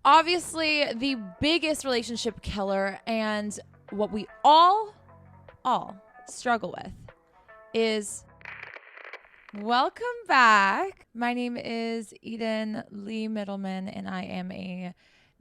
Obviously, the biggest relationship killer and what we all struggle with is welcome back. My name is Eden Lee Middleman, and I am a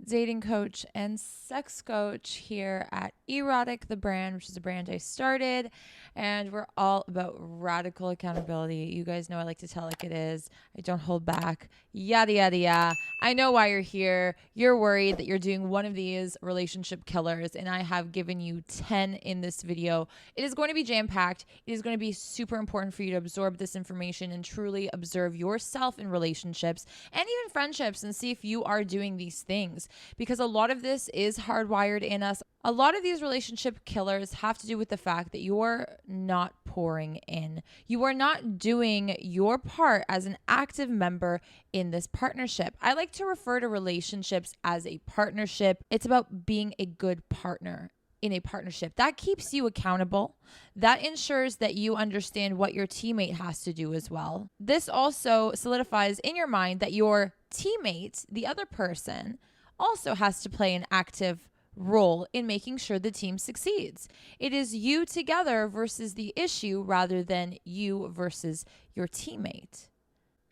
dating coach and sex coach here at Erotic, the brand, which is a brand I started. And we're all about radical accountability. You guys know I like to tell like it is. I don't hold back. Yada, yada, yada. I know why you're here. You're worried that you're doing one of these relationship killers, and I have given you 10 in this video. It is going to be jam-packed. It is going to be super important for you to absorb this information and truly observe yourself in relationships and even friendships and see if you are doing these things, because a lot of this is hardwired in us. A lot of these relationship killers have to do with the fact that you're not pouring in. You are not doing your part as an active member in this partnership. I like to refer to relationships as a partnership. It's about being a good partner in a partnership. That keeps you accountable. That ensures that you understand what your teammate has to do as well. This also solidifies in your mind that your teammate, the other person, also has to play an active role in making sure the team succeeds. It is you together versus the issue rather than you versus your teammate.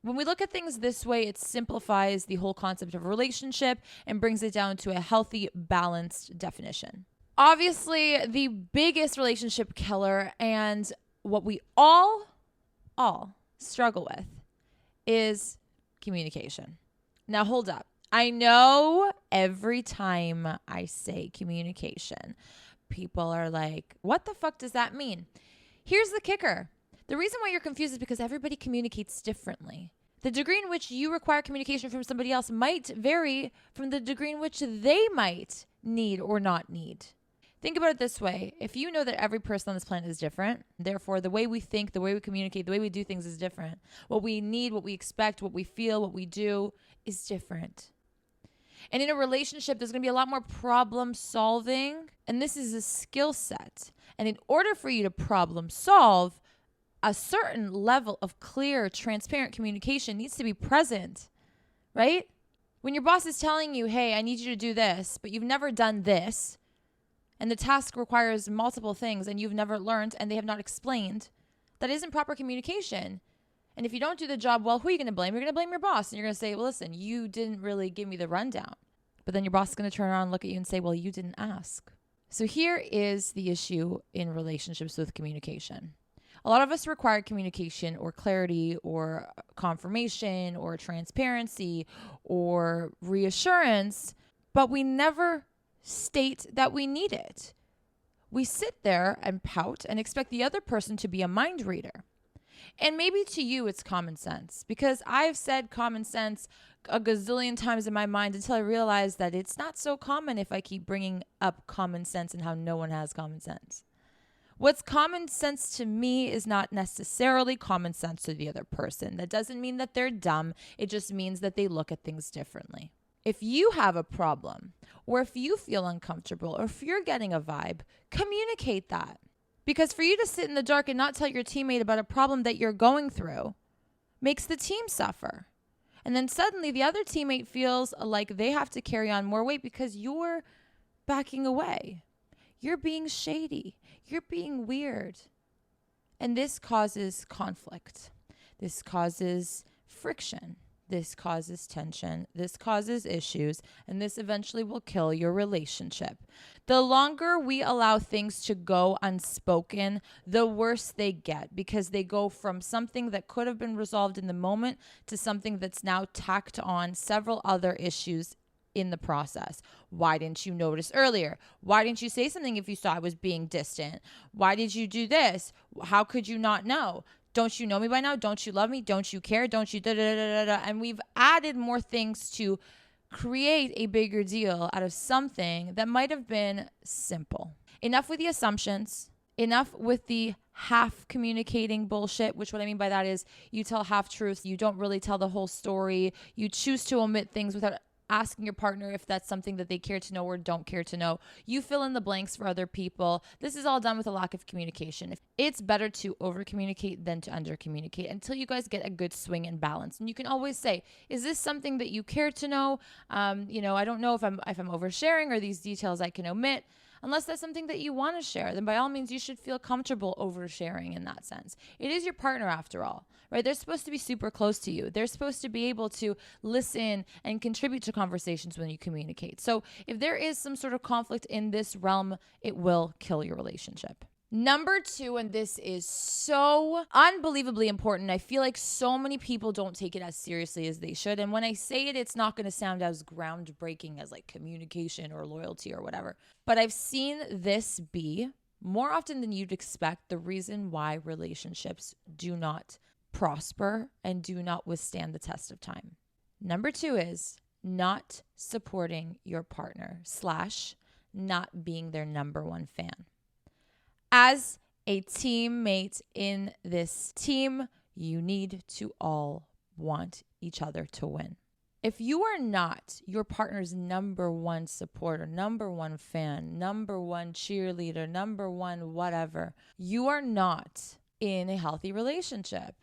When we look at things this way, it simplifies the whole concept of a relationship and brings it down to a healthy, balanced definition. Obviously, the biggest relationship killer and what we all struggle with is communication. Now, hold up. I know every time I say communication, people are like, what the fuck does that mean? Here's the kicker. The reason why you're confused is because everybody communicates differently. The degree in which you require communication from somebody else might vary from the degree in which they might need or not need. Think about it this way. If you know that every person on this planet is different, therefore the way we think, the way we communicate, the way we do things is different. What we need, what we expect, what we feel, what we do is different. And in a relationship, there's going to be a lot more problem solving. And this is a skill set. And in order for you to problem solve, a certain level of clear, transparent communication needs to be present, right? When your boss is telling you, hey, I need you to do this, but you've never done this, and the task requires multiple things and you've never learned and they have not explained, that isn't proper communication. And if you don't do the job well, who are you going to blame? You're going to blame your boss. And you're going to say, well, listen, you didn't really give me the rundown. But then your boss is going to turn around and look at you and say, well, you didn't ask. So here is the issue in relationships with communication. A lot of us require communication or clarity or confirmation or transparency or reassurance, but we never state that we need it. We sit there and pout and expect the other person to be a mind reader. And maybe to you, it's common sense, because I've said common sense a gazillion times in my mind until I realized that it's not so common if I keep bringing up common sense and how no one has common sense. What's common sense to me is not necessarily common sense to the other person. That doesn't mean that they're dumb. It just means that they look at things differently. If you have a problem, or if you feel uncomfortable, or if you're getting a vibe, communicate that. Because for you to sit in the dark and not tell your teammate about a problem that you're going through makes the team suffer. And then suddenly the other teammate feels like they have to carry on more weight because you're backing away. You're being shady. You're being weird. And this causes conflict. This causes friction. This causes tension. This causes issues. And this eventually will kill your relationship. The longer we allow things to go unspoken, the worse they get, because they go from something that could have been resolved in the moment to something that's now tacked on several other issues in the process. Why didn't you notice earlier? Why didn't you say something if you saw I was being distant? Why did you do this? How could you not know? Don't you know me by now? Don't you love me? Don't you care? Don't you da da da da da? And we've added more things to create a bigger deal out of something that might have been simple. Enough with the assumptions. Enough with the half communicating bullshit, which what I mean by that is you tell half truths. You don't really tell the whole story. You choose to omit things without asking your partner if that's something that they care to know or don't care to know. You fill in the blanks for other people. This is all done with a lack of communication. It's better to over communicate than to under communicate until you guys get a good swing and balance. And you can always say, is this something that you care to know? I don't know if I'm oversharing or these details I can omit. Unless that's something that you want to share, then by all means, you should feel comfortable oversharing in that sense. It is your partner after all, right? They're supposed to be super close to you. They're supposed to be able to listen and contribute to conversations when you communicate. So if there is some sort of conflict in this realm, it will kill your relationship. Number 2, and this is so unbelievably important. I feel like so many people don't take it as seriously as they should. And when I say it, it's not going to sound as groundbreaking as like communication or loyalty or whatever. But I've seen this be, more often than you'd expect, the reason why relationships do not prosper and do not withstand the test of time. Number 2 is not supporting your partner / not being their number one fan. As a teammate in this team, you need to all want each other to win. If you are not your partner's number one supporter, number one fan, number one cheerleader, number one whatever, you are not in a healthy relationship.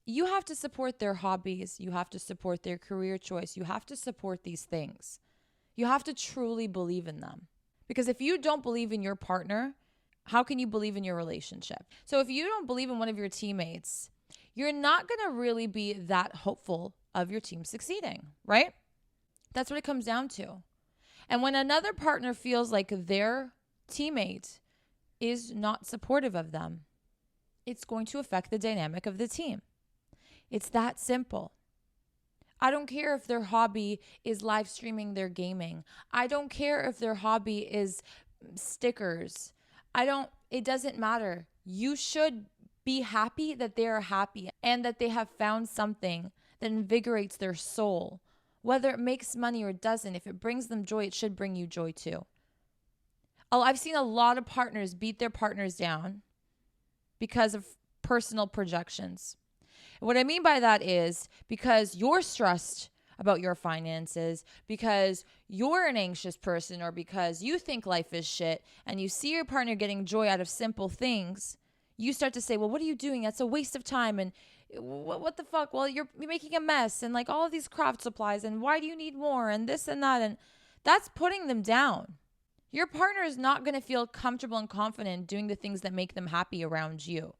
You have to support their hobbies. You have to support their career choice. You have to support these things. You have to truly believe in them. Because if you don't believe in your partner, how can you believe in your relationship? So if you don't believe in one of your teammates, you're not going to really be that hopeful of your team succeeding, right? That's what it comes down to. And when another partner feels like their teammate is not supportive of them, it's going to affect the dynamic of the team. It's that simple. I don't care if their hobby is live streaming their gaming. I don't care if their hobby is stickers. It doesn't matter. You should be happy that they are happy and that they have found something that invigorates their soul. Whether it makes money or doesn't, if it brings them joy, it should bring you joy too. I've seen a lot of partners beat their partners down because of personal projections. And what I mean by that is because you're stressed about your finances, because you're an anxious person, or because you think life is shit and you see your partner getting joy out of simple things, you start to say, well, what are you doing? That's a waste of time. And what the fuck? Well, you're making a mess and like all of these craft supplies. And why do you need more? And this and that. And that's putting them down. Your partner is not going to feel comfortable and confident doing the things that make them happy around you.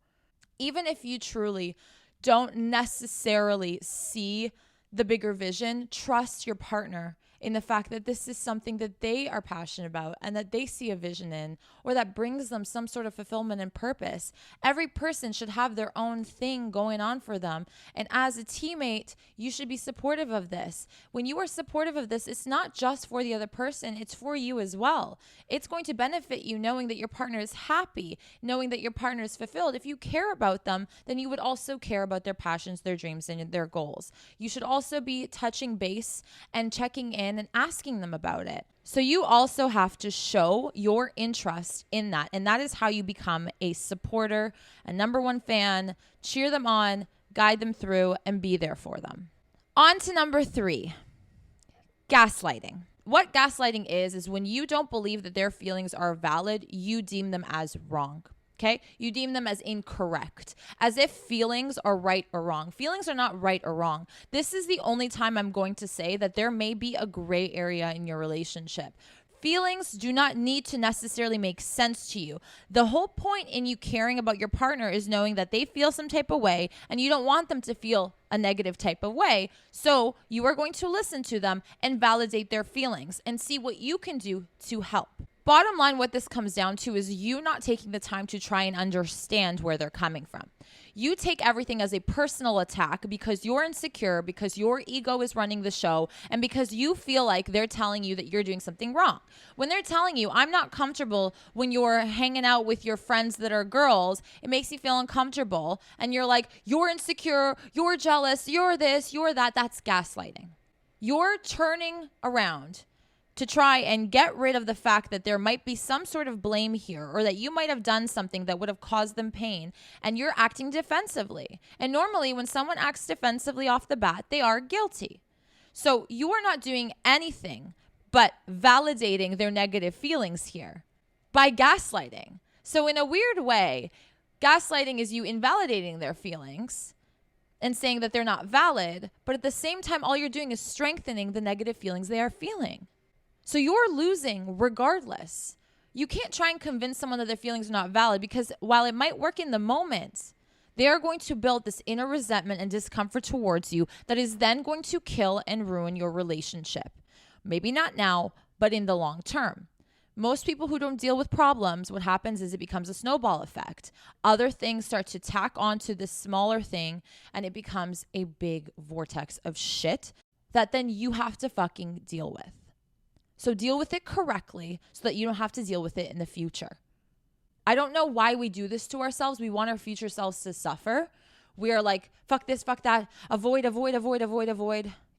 Even if you truly don't necessarily see the bigger vision, trust your partner in the fact that this is something that they are passionate about and that they see a vision in, or that brings them some sort of fulfillment and purpose. Every person should have their own thing going on for them. And as a teammate, you should be supportive of this. When you are supportive of this, it's not just for the other person, it's for you as well. It's going to benefit you knowing that your partner is happy, knowing that your partner is fulfilled. If you care about them, then you would also care about their passions, their dreams, and their goals. You should also be touching base and checking in and asking them about it. So you also have to show your interest in that. And that is how you become a supporter, a number one fan, cheer them on, guide them through, and be there for them. On to number 3, gaslighting. What gaslighting is when you don't believe that their feelings are valid, you deem them as wrong. Okay? You deem them as incorrect, as if feelings are right or wrong. Feelings are not right or wrong. This is the only time I'm going to say that there may be a gray area in your relationship. Feelings do not need to necessarily make sense to you. The whole point in you caring about your partner is knowing that they feel some type of way and you don't want them to feel a negative type of way. So you are going to listen to them and validate their feelings and see what you can do to help. Bottom line, what this comes down to is you not taking the time to try and understand where they're coming from. You take everything as a personal attack because you're insecure, because your ego is running the show, and because you feel like they're telling you that you're doing something wrong. When they're telling you, I'm not comfortable when you're hanging out with your friends that are girls, it makes you feel uncomfortable, and you're like, you're insecure, you're jealous, you're this, you're that. That's gaslighting. You're turning around to try and get rid of the fact that there might be some sort of blame here, or that you might have done something that would have caused them pain, and you're acting defensively. And normally when someone acts defensively off the bat, they are guilty. So you are not doing anything but validating their negative feelings here by gaslighting. So in a weird way, gaslighting is you invalidating their feelings and saying that they're not valid, but at the same time, all you're doing is strengthening the negative feelings they are feeling. So you're losing regardless. You can't try and convince someone that their feelings are not valid, because while it might work in the moment, they are going to build this inner resentment and discomfort towards you that is then going to kill and ruin your relationship. Maybe not now, but in the long term. Most people who don't deal with problems, what happens is it becomes a snowball effect. Other things start to tack onto this smaller thing, and it becomes a big vortex of shit that then you have to fucking deal with. So deal with it correctly so that you don't have to deal with it in the future. I don't know why we do this to ourselves. We want our future selves to suffer. We are like, fuck this, fuck that, avoid,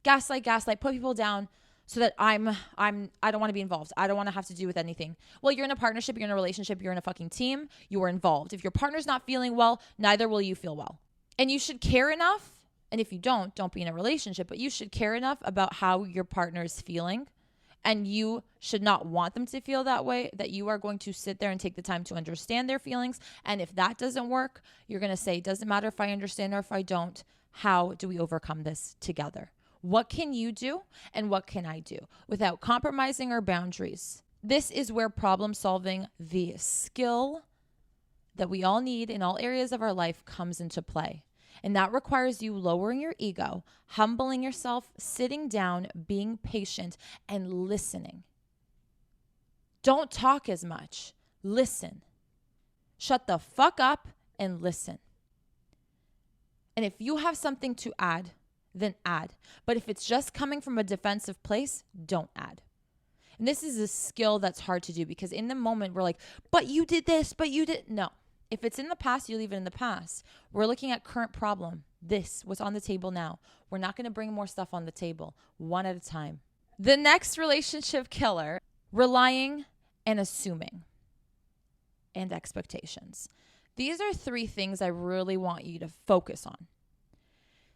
gaslight, put people down so that I don't want to be involved. I don't want to have to do with anything. Well, you're in a partnership, you're in a relationship, you're in a fucking team, you are involved. If your partner's not feeling well, neither will you feel well. And you should care enough, and if you don't be in a relationship, but you should care enough about how your partner is feeling. And you should not want them to feel that way, that you are going to sit there and take the time to understand their feelings. And if that doesn't work, you're going to say, it doesn't matter if I understand or if I don't. How do we overcome this together? What can you do and what can I do without compromising our boundaries? This is where problem solving, the skill that we all need in all areas of our life, comes into play. And that requires you lowering your ego, humbling yourself, sitting down, being patient, and listening. Don't talk as much. Listen. Shut the fuck up and listen. And if you have something to add, then add. But if it's just coming from a defensive place, don't add. And this is a skill that's hard to do, because in the moment we're like, but you did this, but you did. No. If it's in the past, you leave it in the past. We're looking at current problem. This, what's on the table now. We're not going to bring more stuff on the table, one at a time. The next relationship killer, relying and assuming and expectations. These are 3 things I really want you to focus on.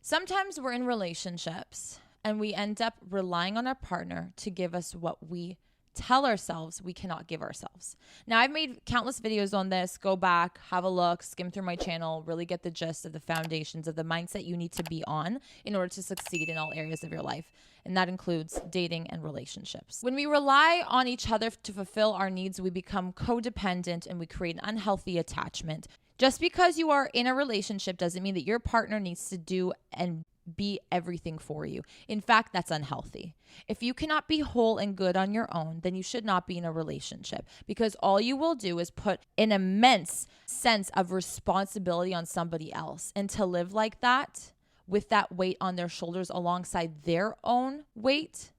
Sometimes we're in relationships and we end up relying on our partner to give us what we tell ourselves we cannot give ourselves. Now, I've made countless videos on this. Go back, have a look, skim through my channel, really get the gist of the foundations of the mindset you need to be on in order to succeed in all areas of your life. And that includes dating and relationships. When we rely on each other to fulfill our needs, we become codependent and we create an unhealthy attachment. Just because you are in a relationship doesn't mean that your partner needs to do and be everything for you. In fact, that's unhealthy. If you cannot be whole and good on your own, then you should not be in a relationship, because all you will do is put an immense sense of responsibility on somebody else. And to live like that, with that weight on their shoulders alongside their own weight,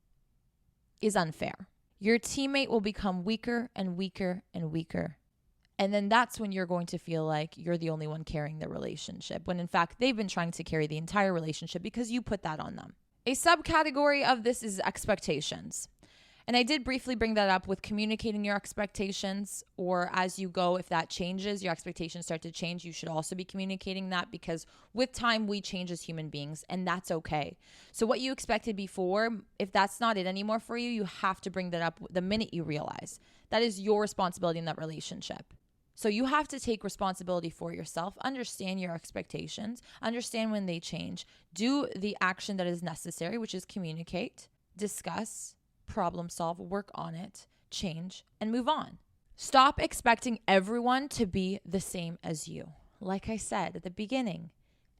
is unfair. Your teammate will become weaker and weaker and weaker. And then that's when you're going to feel like you're the only one carrying the relationship, when in fact they've been trying to carry the entire relationship because you put that on them. A subcategory of this is expectations. And I did briefly bring that up with communicating your expectations, or as you go, if that changes, your expectations start to change, you should also be communicating that, because with time we change as human beings, and that's okay. So what you expected before, if that's not it anymore for you, you have to bring that up the minute you realize. That is your responsibility in that relationship. So you have to take responsibility for yourself, understand your expectations, understand when they change, do the action that is necessary, which is communicate, discuss, problem solve, work on it, change, and move on. Stop expecting everyone to be the same as you. Like I said at the beginning,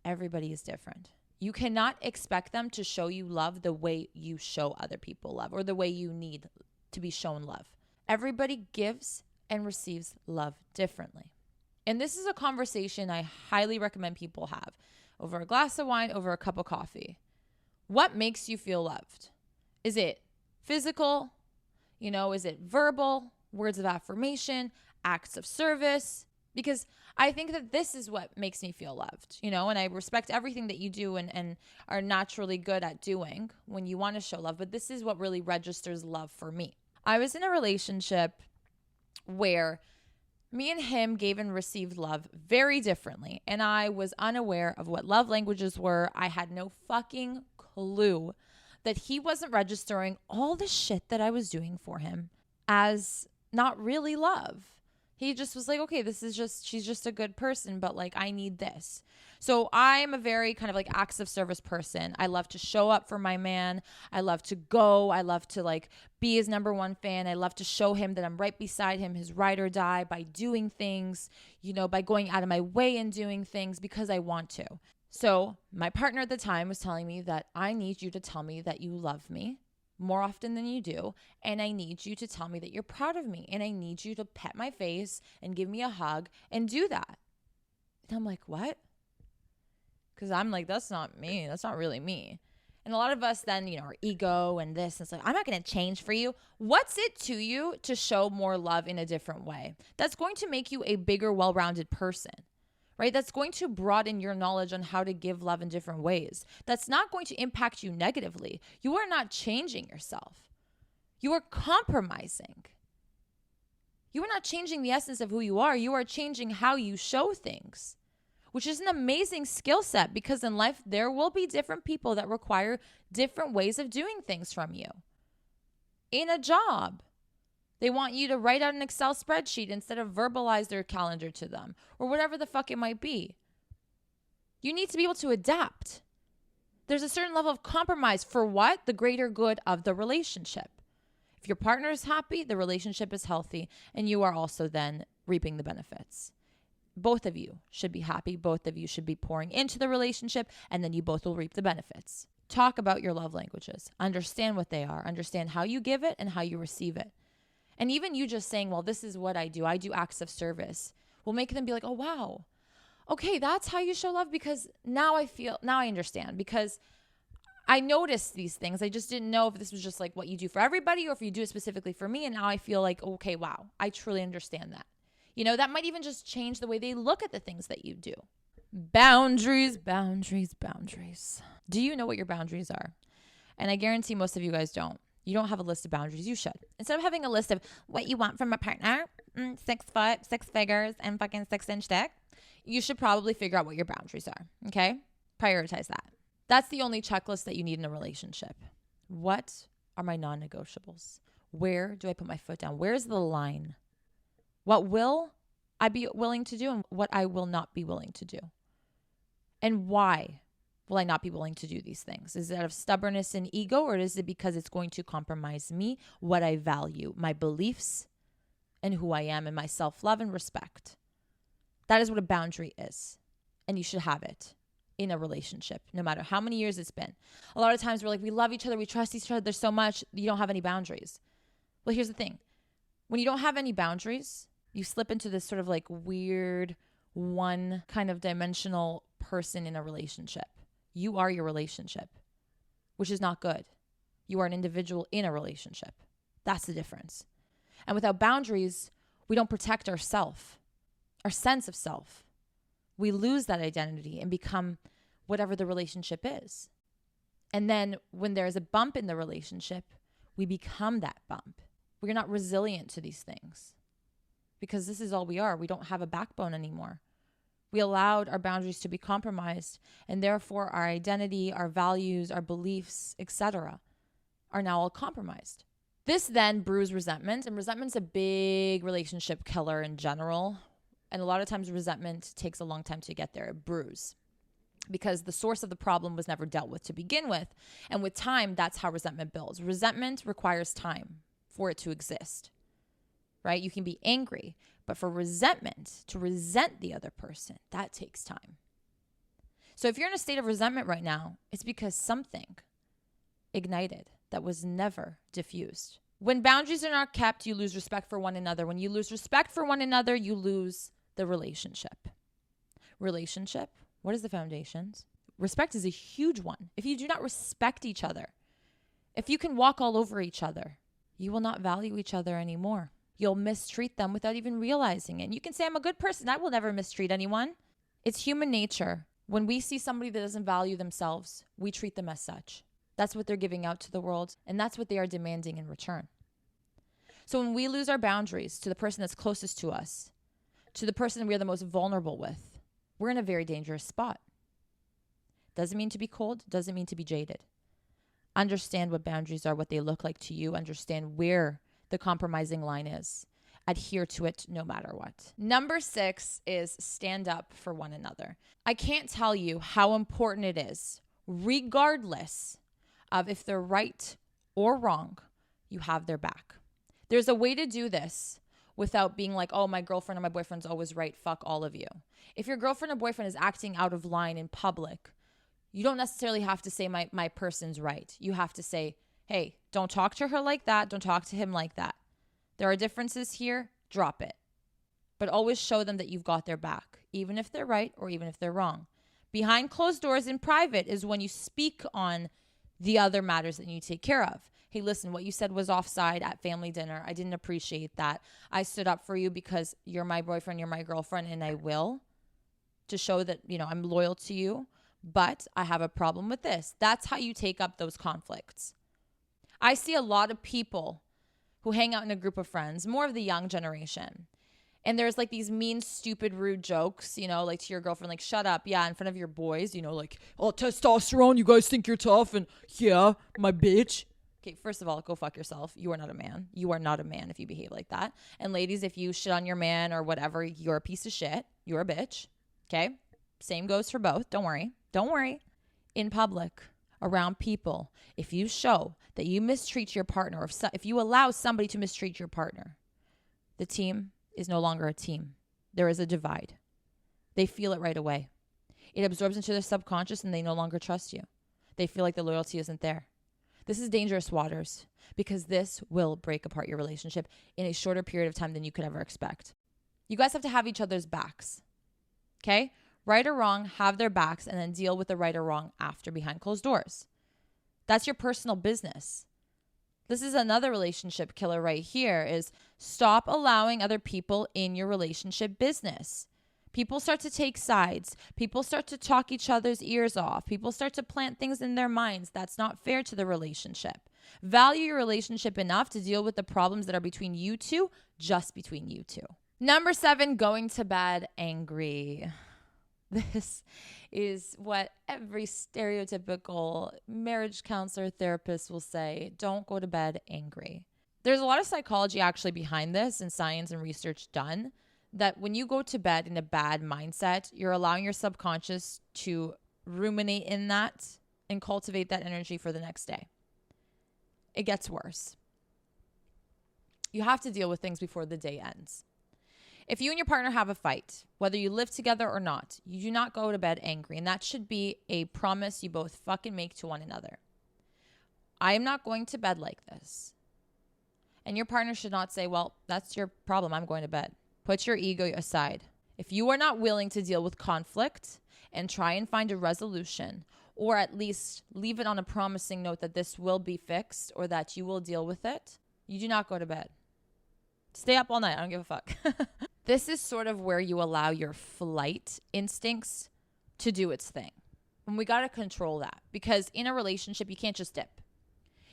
everybody is different. You cannot expect them to show you love the way you show other people love, or the way you need to be shown love. Everybody gives and receives love differently. And this is a conversation I highly recommend people have over a glass of wine, over a cup of coffee. What makes you feel loved? Is it physical? Is it verbal? Words of affirmation? Acts of service? Because I think that this is what makes me feel loved, and I respect everything that you do and are naturally good at doing when you want to show love. But this is what really registers love for me. I was in a relationship where me and him gave and received love very differently. And I was unaware of what love languages were. I had no fucking clue that he wasn't registering all the shit that I was doing for him as not really love. He just was like, okay, she's just a good person, but like, I need this. So I'm a very kind of like acts of service person. I love to show up for my man. I love to go. I love to like be his number one fan. I love to show him that I'm right beside him, his ride or die, by doing things, by going out of my way and doing things because I want to. So my partner at the time was telling me that I need you to tell me that you love me more often than you do. And I need you to tell me that you're proud of me. And I need you to pet my face and give me a hug and do that. And I'm like, what? Because I'm like, that's not me. That's not really me. And a lot of us then, our ego and this, and it's like, I'm not going to change for you. What's it to you to show more love in a different way? That's going to make you a bigger, well-rounded person. Right? That's going to broaden your knowledge on how to give love in different ways. That's not going to impact you negatively. You are not changing yourself. You are compromising. You are not changing the essence of who you are. You are changing how you show things, which is an amazing skill set, because in life, there will be different people that require different ways of doing things from you. In a job, they want you to write out an Excel spreadsheet instead of verbalize their calendar to them, or whatever the fuck it might be. You need to be able to adapt. There's a certain level of compromise for what? The greater good of the relationship. If your partner is happy, the relationship is healthy, and you are also then reaping the benefits. Both of you should be happy. Both of you should be pouring into the relationship, and then you both will reap the benefits. Talk about your love languages. Understand what they are. Understand how you give it and how you receive it. And even you just saying, well, this is what I do acts of service, will make them be like, oh, wow. Okay, that's how you show love, because now I understand, because I noticed these things. I just didn't know if this was just like what you do for everybody or if you do it specifically for me. And now I feel like, okay, wow, I truly understand that. That might even just change the way they look at the things that you do. Boundaries, boundaries, boundaries. Do you know what your boundaries are? And I guarantee most of you guys don't. You don't have a list of boundaries. You should. Instead of having a list of what you want from a partner, 6 foot, 6 figures, and fucking 6-inch dick, you should probably figure out what your boundaries are. Okay? Prioritize that. That's the only checklist that you need in a relationship. What are my non-negotiables? Where do I put my foot down? Where's the line? What will I be willing to do and what I will not be willing to do? And why will I not be willing to do these things? Is it out of stubbornness and ego, or is it because it's going to compromise me, what I value, my beliefs, and who I am, and my self-love and respect? That is what a boundary is. And you should have it in a relationship, no matter how many years it's been. A lot of times we're like, we love each other, we trust each other so much, you don't have any boundaries. Well, here's the thing. When you don't have any boundaries, you slip into this sort of like weird, one kind of dimensional person in a relationship. You are your relationship, which is not good. You are an individual in a relationship. That's the difference. And without boundaries, we don't protect ourself, our sense of self. We lose that identity and become whatever the relationship is. And then when there's a bump in the relationship, we become that bump. We're not resilient to these things because this is all we are. We don't have a backbone anymore. We allowed our boundaries to be compromised, and therefore our identity, our values, our beliefs, etc. are now all compromised. This then brews resentment, and resentment's a big relationship killer in general. And a lot of times resentment takes a long time to get there. It brews because the source of the problem was never dealt with to begin with. And with time, that's how resentment builds. Resentment requires time for it to exist, right? You can be angry, but for resentment, to resent the other person, that takes time. So if you're in a state of resentment right now, it's because something ignited that was never diffused. When boundaries are not kept, you lose respect for one another. When you lose respect for one another, you lose the relationship. Relationship, what is the foundations? Respect is a huge one. If you do not respect each other, if you can walk all over each other, you will not value each other anymore. You'll mistreat them without even realizing it. And you can say, I'm a good person. I will never mistreat anyone. It's human nature. When we see somebody that doesn't value themselves, we treat them as such. That's what they're giving out to the world, and that's what they are demanding in return. So when we lose our boundaries to the person that's closest to us, to the person we're the most vulnerable with, we're in a very dangerous spot. Doesn't mean to be cold, doesn't mean to be jaded. Understand what boundaries are, what they look like to you. Understand where the compromising line is. Adhere to it no matter what. Number 6 is stand up for one another. I can't tell you how important it is, regardless of if they're right or wrong, you have their back. There's a way to do this without being like, oh, my girlfriend or my boyfriend's always right. Fuck all of you. If your girlfriend or boyfriend is acting out of line in public, you don't necessarily have to say my person's right. You have to say, hey, don't talk to her like that. Don't talk to him like that. There are differences here. Drop it. But always show them that you've got their back, even if they're right or even if they're wrong. Behind closed doors in private is when you speak on the other matters that you take care of. Hey, listen, what you said was offside at family dinner. I didn't appreciate that. I stood up for you because you're my boyfriend, you're my girlfriend, and I will, to show that, I'm loyal to you. But I have a problem with this. That's how you take up those conflicts. I see a lot of people who hang out in a group of friends, more of the young generation. And there's like these mean, stupid, rude jokes, like to your girlfriend, like, shut up. Yeah, in front of your boys, like, oh, testosterone, you guys think you're tough. And yeah, my bitch. Okay, first of all, go fuck yourself. You are not a man. You are not a man if you behave like that. And ladies, if you shit on your man or whatever, you're a piece of shit. You're a bitch. Okay? Same goes for both. Don't worry. Don't worry. In public, around people, if you show that you mistreat your partner, or if you allow somebody to mistreat your partner, the team is no longer a team. There is a divide. They feel it right away. It absorbs into their subconscious and they no longer trust you. They feel like the loyalty isn't there. This is dangerous waters because this will break apart your relationship in a shorter period of time than you could ever expect. You guys have to have each other's backs. Okay? Right or wrong, have their backs and then deal with the right or wrong after behind closed doors. That's your personal business. This is another relationship killer right here is stop allowing other people in your relationship business. People start to take sides. People start to talk each other's ears off. People start to plant things in their minds. That's not fair to the relationship. Value your relationship enough to deal with the problems that are between you two, just between you two. Number 7, going to bed angry. This is what every stereotypical marriage counselor therapist will say. Don't go to bed angry. There's a lot of psychology actually behind this and science and research done that when you go to bed in a bad mindset, you're allowing your subconscious to ruminate in that and cultivate that energy for the next day. It gets worse. You have to deal with things before the day ends. If you and your partner have a fight, whether you live together or not, you do not go to bed angry. And that should be a promise you both fucking make to one another. I am not going to bed like this. And your partner should not say, well, that's your problem. I'm going to bed. Put your ego aside. If you are not willing to deal with conflict and try and find a resolution, or at least leave it on a promising note that this will be fixed or that you will deal with it, you do not go to bed. Stay up all night. I don't give a fuck. This is sort of where you allow your flight instincts to do its thing. And we got to control that because in a relationship, you can't just dip.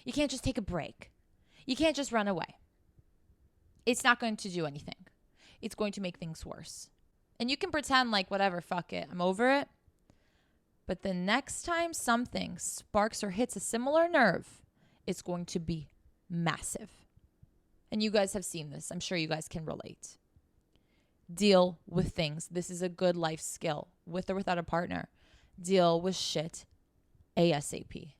You can't just take a break. You can't just run away. It's not going to do anything. It's going to make things worse. And you can pretend like, whatever, fuck it, I'm over it. But the next time something sparks or hits a similar nerve, it's going to be massive. And you guys have seen this. I'm sure you guys can relate. Deal with things. This is a good life skill, with or without a partner. Deal with shit ASAP.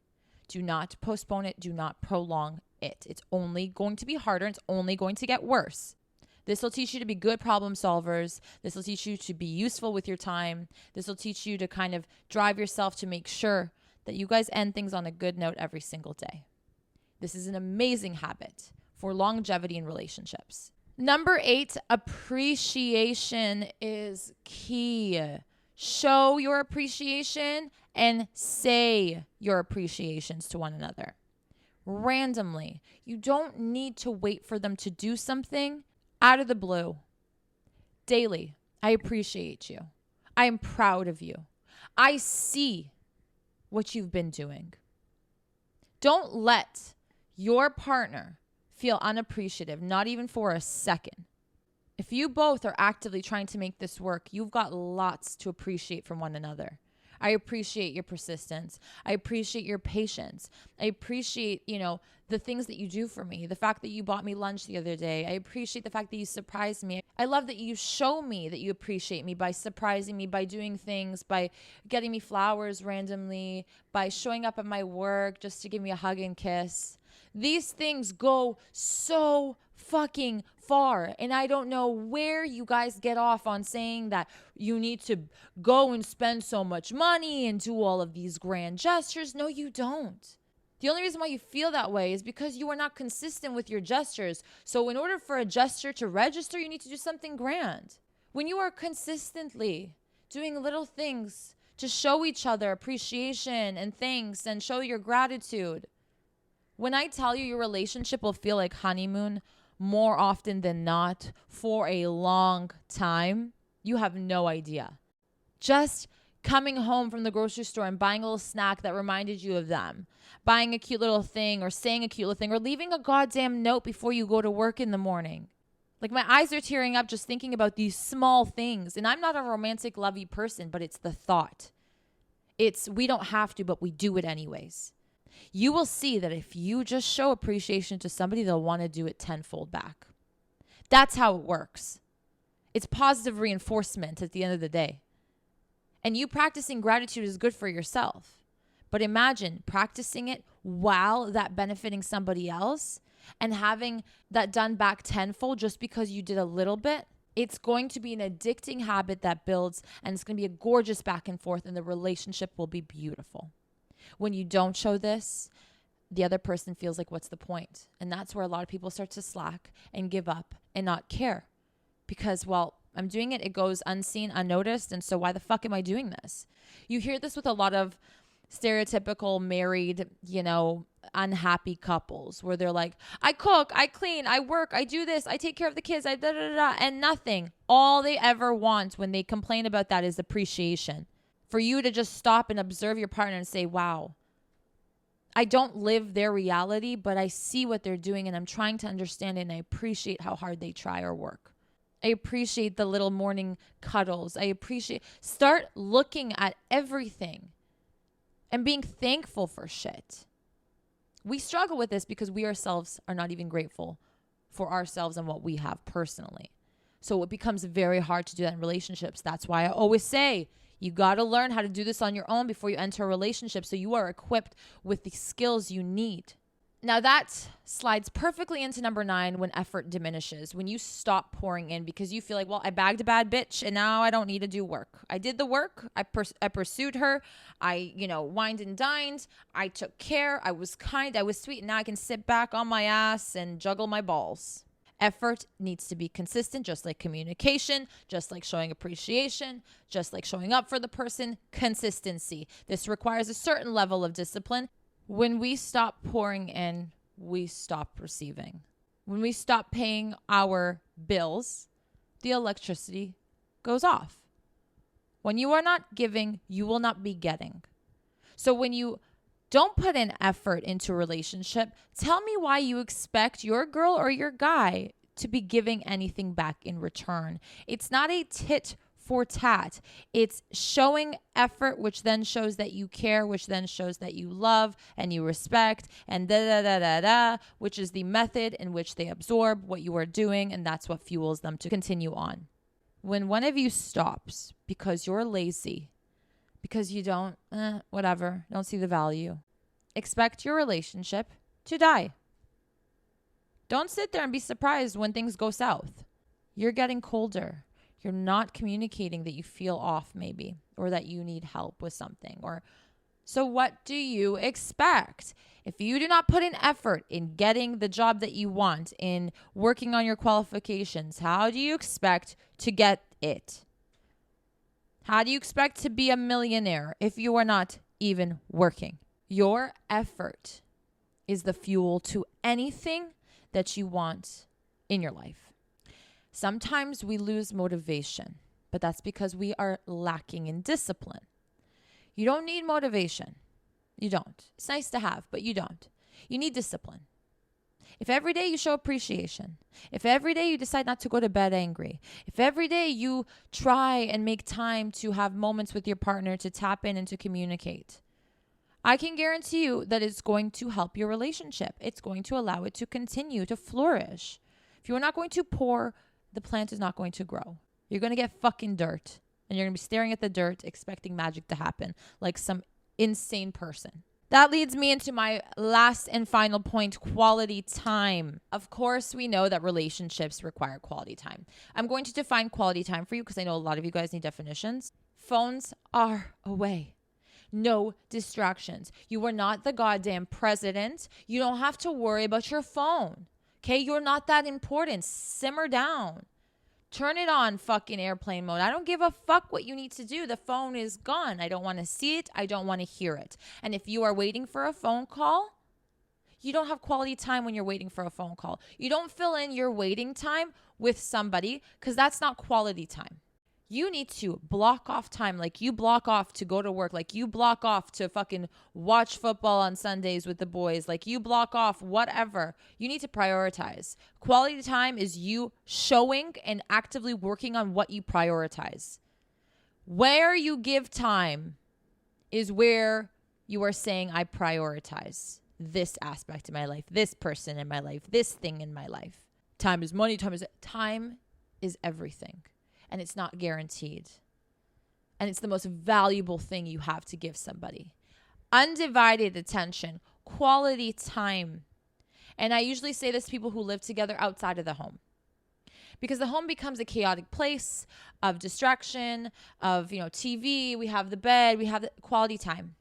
Do not postpone it. Do not prolong it. It's only going to be harder. It's only going to get worse. This will teach you to be good problem solvers. This will teach you to be useful with your time. This will teach you to kind of drive yourself to make sure that you guys end things on a good note every single day. This is an amazing habit for longevity in relationships. Number 8, appreciation is key. Show your appreciation and say your appreciations to one another. Randomly. You don't need to wait for them to do something out of the blue. Daily, I appreciate you. I am proud of you. I see what you've been doing. Don't let your partner feel unappreciative, not even for a second. If you both are actively trying to make this work, you've got lots to appreciate from one another. I appreciate your persistence. I appreciate your patience. I appreciate, the things that you do for me. The fact that you bought me lunch the other day. I appreciate the fact that you surprised me. I love that you show me that you appreciate me by surprising me, by doing things, by getting me flowers randomly, by showing up at my work just to give me a hug and kiss. These things go so fucking far. And I don't know where you guys get off on saying that you need to go and spend so much money and do all of these grand gestures. No, you don't. The only reason why you feel that way is because you are not consistent with your gestures. So in order for a gesture to register, you need to do something grand. When you are consistently doing little things to show each other appreciation and thanks and show your gratitude, when I tell you your relationship will feel like honeymoon more often than not for a long time, you have no idea. Just coming home from the grocery store and buying a little snack that reminded you of them, buying a cute little thing or saying a cute little thing or leaving a goddamn note before you go to work in the morning. Like my eyes are tearing up just thinking about these small things. And I'm not a romantic, lovey person, but it's the thought. It's we don't have to, but we do it anyways. You will see that if you just show appreciation to somebody, they'll want to do it tenfold back. That's how it works. It's positive reinforcement at the end of the day. And you practicing gratitude is good for yourself. But imagine practicing it while that benefiting somebody else and having that done back tenfold just because you did a little bit. It's going to be an addicting habit that builds, and it's going to be a gorgeous back and forth, and the relationship will be beautiful. When you don't show this, the other person feels like, what's the point? And that's where a lot of people start to slack and give up and not care. Because, well, I'm doing it. It goes unseen, unnoticed. And so why the fuck am I doing this? You hear this with a lot of stereotypical married, unhappy couples where they're like, I cook, I clean, I work, I do this, I take care of the kids, I da-da-da-da, and nothing. All they ever want when they complain about that is appreciation. For you to just stop and observe your partner and say, wow, I don't live their reality, but I see what they're doing and I'm trying to understand it, and I appreciate how hard they try or work. I appreciate the little morning cuddles. Start looking at everything and being thankful for shit. We struggle with this because we ourselves are not even grateful for ourselves and what we have personally. So it becomes very hard to do that in relationships. That's why I always say, you got to learn how to do this on your own before you enter a relationship so you are equipped with the skills you need. Now that slides perfectly into number 9, when effort diminishes, when you stop pouring in because you feel like, well, I bagged a bad bitch and now I don't need to do work. I did the work. I pursued her. I, wined and dined. I took care. I was kind. I was sweet. And now I can sit back on my ass and juggle my balls. Effort needs to be consistent, just like communication, just like showing appreciation, just like showing up for the person. Consistency. This requires a certain level of discipline. When we stop pouring in, we stop receiving. When we stop paying our bills, the electricity goes off. When you are not giving, you will not be getting. So when you don't put in effort into a relationship, tell me why you expect your girl or your guy to be giving anything back in return. It's not a tit for tat. It's showing effort, which then shows that you care, which then shows that you love and you respect, and which is the method in which they absorb what you are doing, and that's what fuels them to continue on. When one of you stops because you're lazy, because you don't see the value, expect your relationship to die. Don't sit there and be surprised when things go south. You're getting colder. You're not communicating that you feel off maybe, or that you need help with something. So what do you expect? If you do not put in effort in getting the job that you want, in working on your qualifications, how do you expect to get it? How do you expect to be a millionaire if you are not even working? Your effort is the fuel to anything that you want in your life. Sometimes we lose motivation, but that's because we are lacking in discipline. You don't need motivation. You don't. It's nice to have, but you don't. You need discipline. If every day you show appreciation, if every day you decide not to go to bed angry, if every day you try and make time to have moments with your partner to tap in and to communicate, I can guarantee you that it's going to help your relationship. It's going to allow it to continue to flourish. If you're not going to pour, the plant is not going to grow. You're going to get fucking dirt, and you're going to be staring at the dirt expecting magic to happen like some insane person. That leads me into my last and final point, quality time. Of course, we know that relationships require quality time. I'm going to define quality time for you because I know a lot of you guys need definitions. Phones are away. No distractions. You are not the goddamn president. You don't have to worry about your phone. Okay? You're not that important. Simmer down. Turn it on fucking airplane mode. I don't give a fuck what you need to do. The phone is gone. I don't want to see it. I don't want to hear it. And if you are waiting for a phone call, you don't have quality time when you're waiting for a phone call. You don't fill in your waiting time with somebody because that's not quality time. You need to block off time like you block off to go to work, like you block off to fucking watch football on Sundays with the boys, like you block off whatever. You need to prioritize. Quality time is you showing and actively working on what you prioritize. Where you give time is where you are saying, I prioritize this aspect of my life, this person in my life, this thing in my life. Time is money. Time is everything. And it's not guaranteed. And it's the most valuable thing you have to give somebody. Undivided attention, quality time. And I usually say this to people who live together outside of the home. Because the home becomes a chaotic place of distraction, of, TV, we have the bed, we have the quality time.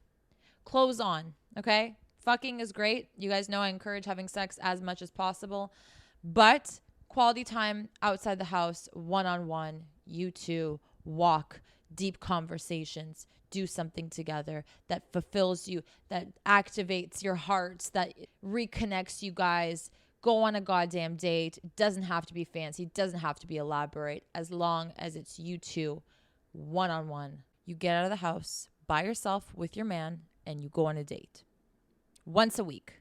Clothes on, okay? Fucking is great. You guys know I encourage having sex as much as possible. But quality time outside the house, one-on-one, you two, walk, deep conversations, do something together that fulfills you, that activates your hearts, that reconnects you guys. Go on a goddamn date. It doesn't have to be fancy. It doesn't have to be elaborate. As long as it's you two, one-on-one. You get out of the house by yourself with your man and you go on a date. Once a week.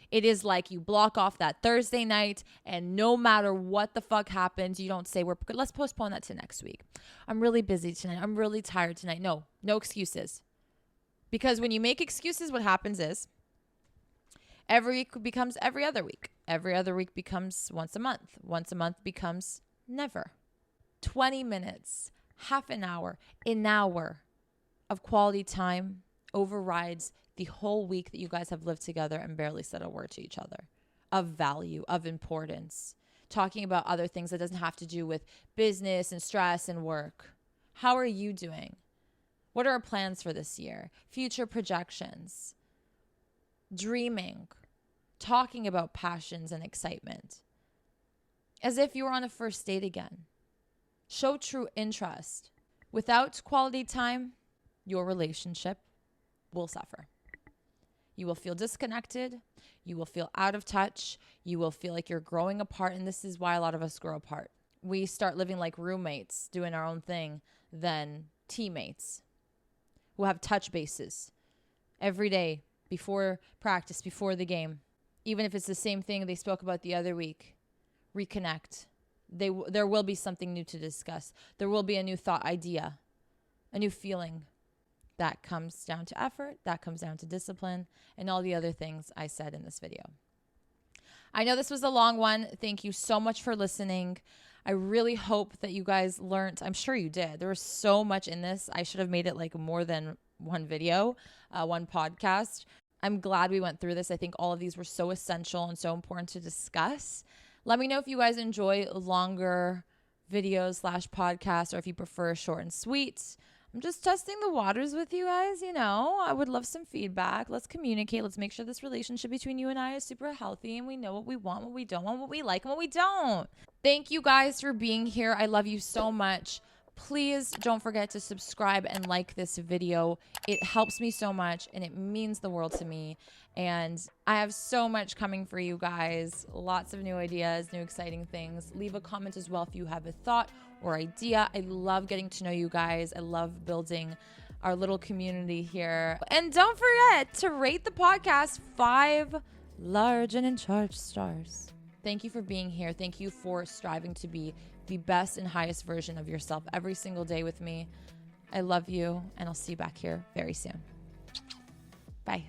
It is like you block off that Thursday night and no matter what the fuck happens, you don't say, let's postpone that to next week. I'm really busy tonight. I'm really tired tonight. No excuses. Because when you make excuses, what happens is every week becomes every other week. Every other week becomes once a month. Once a month becomes never. 20 minutes, half an hour of quality time overrides the whole week that you guys have lived together and barely said a word to each other, of value, of importance, talking about other things that doesn't have to do with business and stress and work. How are you doing? What are our plans for this year? Future projections, dreaming, talking about passions and excitement, as if you were on a first date again. Show true interest. Without quality time, your relationship will suffer. You will feel disconnected. You will feel out of touch. You will feel like you're growing apart. And this is why a lot of us grow apart. We start living like roommates, doing our own thing, than teammates who have touch bases every day before practice, before the game. Even if it's the same thing they spoke about the other week, reconnect. There will be something new to discuss. There will be a new thought, idea, a new feeling. That comes down to effort, that comes down to discipline, and all the other things I said in this video. I know this was a long one. Thank you so much for listening. I really hope that you guys learned. I'm sure you did. There was so much in this. I should have made it like more than one video, one podcast. I'm glad we went through this. I think all of these were so essential and so important to discuss. Let me know if you guys enjoy longer videos / podcasts or if you prefer short and sweet. I'm just testing the waters with you guys, I would love some feedback. Let's communicate. Let's make sure this relationship between you and I is super healthy and we know what we want, what we don't want, what we like, and what we don't. Thank you guys for being here. I love you so much. Please don't forget to subscribe and like this video. It helps me so much and it means the world to me. And I have so much coming for you guys. Lots of new ideas, new exciting things. Leave a comment as well if you have a thought or idea. I love getting to know you guys. I love building our little community here. And don't forget to rate the podcast 5 large and in charge stars. Thank you for being here. Thank you for striving to be the best and highest version of yourself every single day with me. I love you, and I'll see you back here very soon. Bye.